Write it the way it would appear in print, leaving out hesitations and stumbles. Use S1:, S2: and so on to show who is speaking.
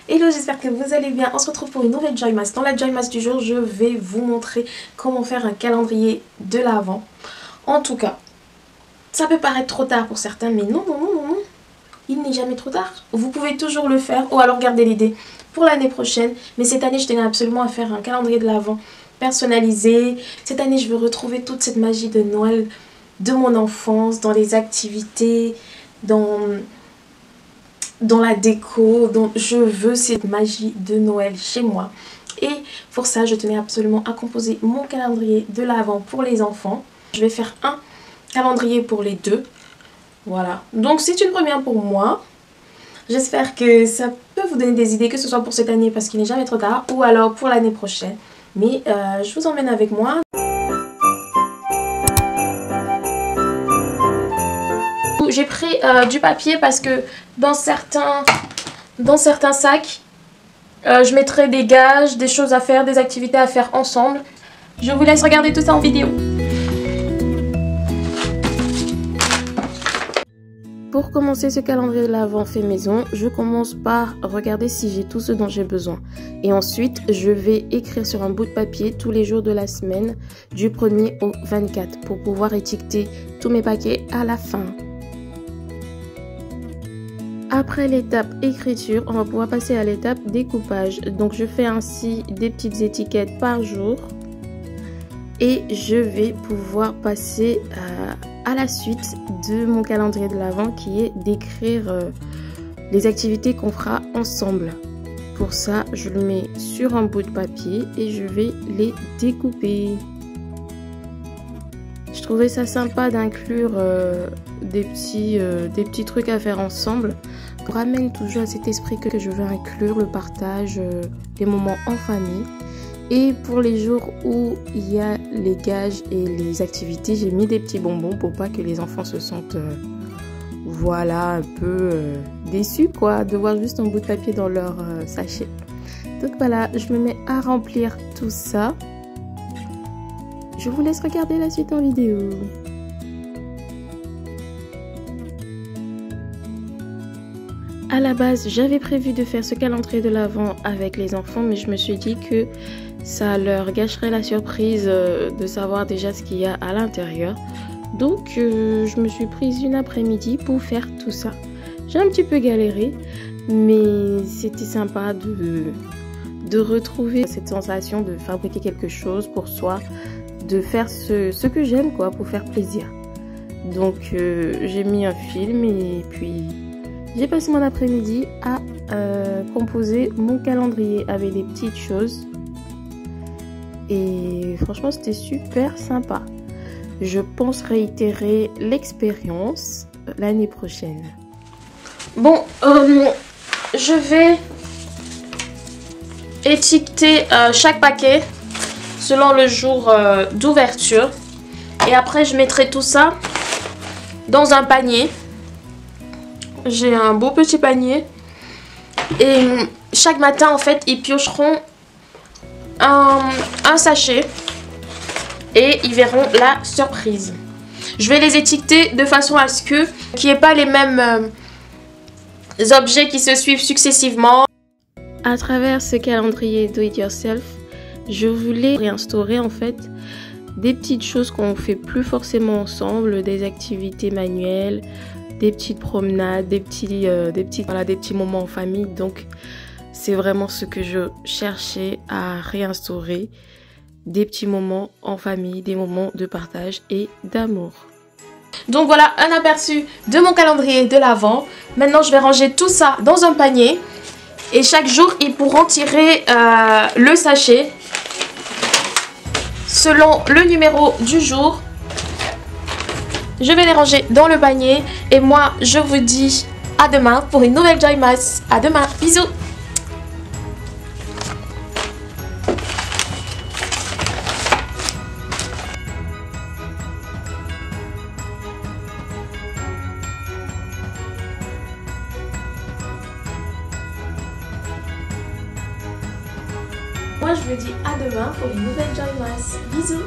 S1: Hello, j'espère que vous allez bien. On se retrouve pour une nouvelle Joy Mass. Dans la Joy Mass du jour, je vais vous montrer comment faire un calendrier de l'Avent. En tout cas, ça peut paraître trop tard pour certains, mais non. Il n'est jamais trop tard. Vous pouvez toujours le faire ou alors garder l'idée pour l'année prochaine. Mais cette année, je tenais absolument à faire un calendrier de l'Avent personnalisé. Cette année, je veux retrouver toute cette magie de Noël de mon enfance, dans les activités, dans la déco. Donc je veux cette magie de Noël chez moi. Et pour ça, je tenais absolument à composer mon calendrier de l'Avent pour les enfants. Je vais faire un calendrier pour les deux. Voilà. Donc c'est une première pour moi. J'espère que ça peut vous donner des idées, que ce soit pour cette année parce qu'il n'est jamais trop tard, ou alors pour l'année prochaine. Mais je vous emmène avec moi. J'ai pris du papier parce que dans certains sacs, je mettrai des gages, des choses à faire, des activités à faire ensemble. Je vous laisse regarder tout ça en vidéo. Pour commencer ce calendrier de l'Avent fait maison, je commence par regarder si j'ai tout ce dont j'ai besoin. Et ensuite, je vais écrire sur un bout de papier tous les jours de la semaine, du 1er au 24, pour pouvoir étiqueter tous mes paquets à la fin. Après l'étape écriture, on va pouvoir passer à l'étape découpage. Donc je fais ainsi des petites étiquettes par jour. Et je vais pouvoir passer à la suite de mon calendrier de l'Avent qui est d'écrire les activités qu'on fera ensemble. Pour ça, je le mets sur un bout de papier et je vais les découper. Je trouvais ça sympa d'inclure des petits trucs à faire ensemble. Je ramène toujours à cet esprit que je veux inclure le partage, les moments en famille. Et pour les jours où il y a les gages et les activités, j'ai mis des petits bonbons pour pas que les enfants se sentent voilà, un peu déçus quoi, de voir juste un bout de papier dans leur sachet. Donc voilà, je me mets à remplir tout ça. Je vous laisse regarder la suite en vidéo. À la base, j'avais prévu de faire ce calendrier de l'Avent avec les enfants, mais je me suis dit que ça leur gâcherait la surprise de savoir déjà ce qu'il y a à l'intérieur. Donc, je me suis prise une après-midi pour faire tout ça. J'ai un petit peu galéré, mais c'était sympa de retrouver cette sensation de fabriquer quelque chose pour soi, de faire ce que j'aime quoi, pour faire plaisir. Donc, j'ai mis un film et puis j'ai passé mon après-midi à composer mon calendrier avec des petites choses. Et franchement, c'était super sympa. Je pense réitérer l'expérience l'année prochaine. Bon, je vais étiqueter chaque paquet selon le jour d'ouverture. Et après, je mettrai tout ça dans un panier. J'ai un beau petit panier. Et chaque matin, en fait, ils piocheront un sachet. Et ils verront la surprise. Je vais les étiqueter de façon à ce qu'il n'y ait pas les mêmes objets qui se suivent successivement. À travers ce calendrier Do It Yourself, je voulais réinstaurer en fait des petites choses qu'on ne fait plus forcément ensemble, des activités manuelles, des petites promenades, des petits moments en famille. Donc c'est vraiment ce que je cherchais à réinstaurer. Des petits moments en famille, des moments de partage et d'amour. Donc voilà un aperçu de mon calendrier de l'Avent. Maintenant je vais ranger tout ça dans un panier. Et chaque jour ils pourront tirer le sachet selon le numéro du jour. Je vais les ranger dans le panier. Et moi je vous dis à demain pour une nouvelle Joy Mass. À demain, bisous. Moi je vous dis à demain pour une nouvelle Joy Mass. Bisous.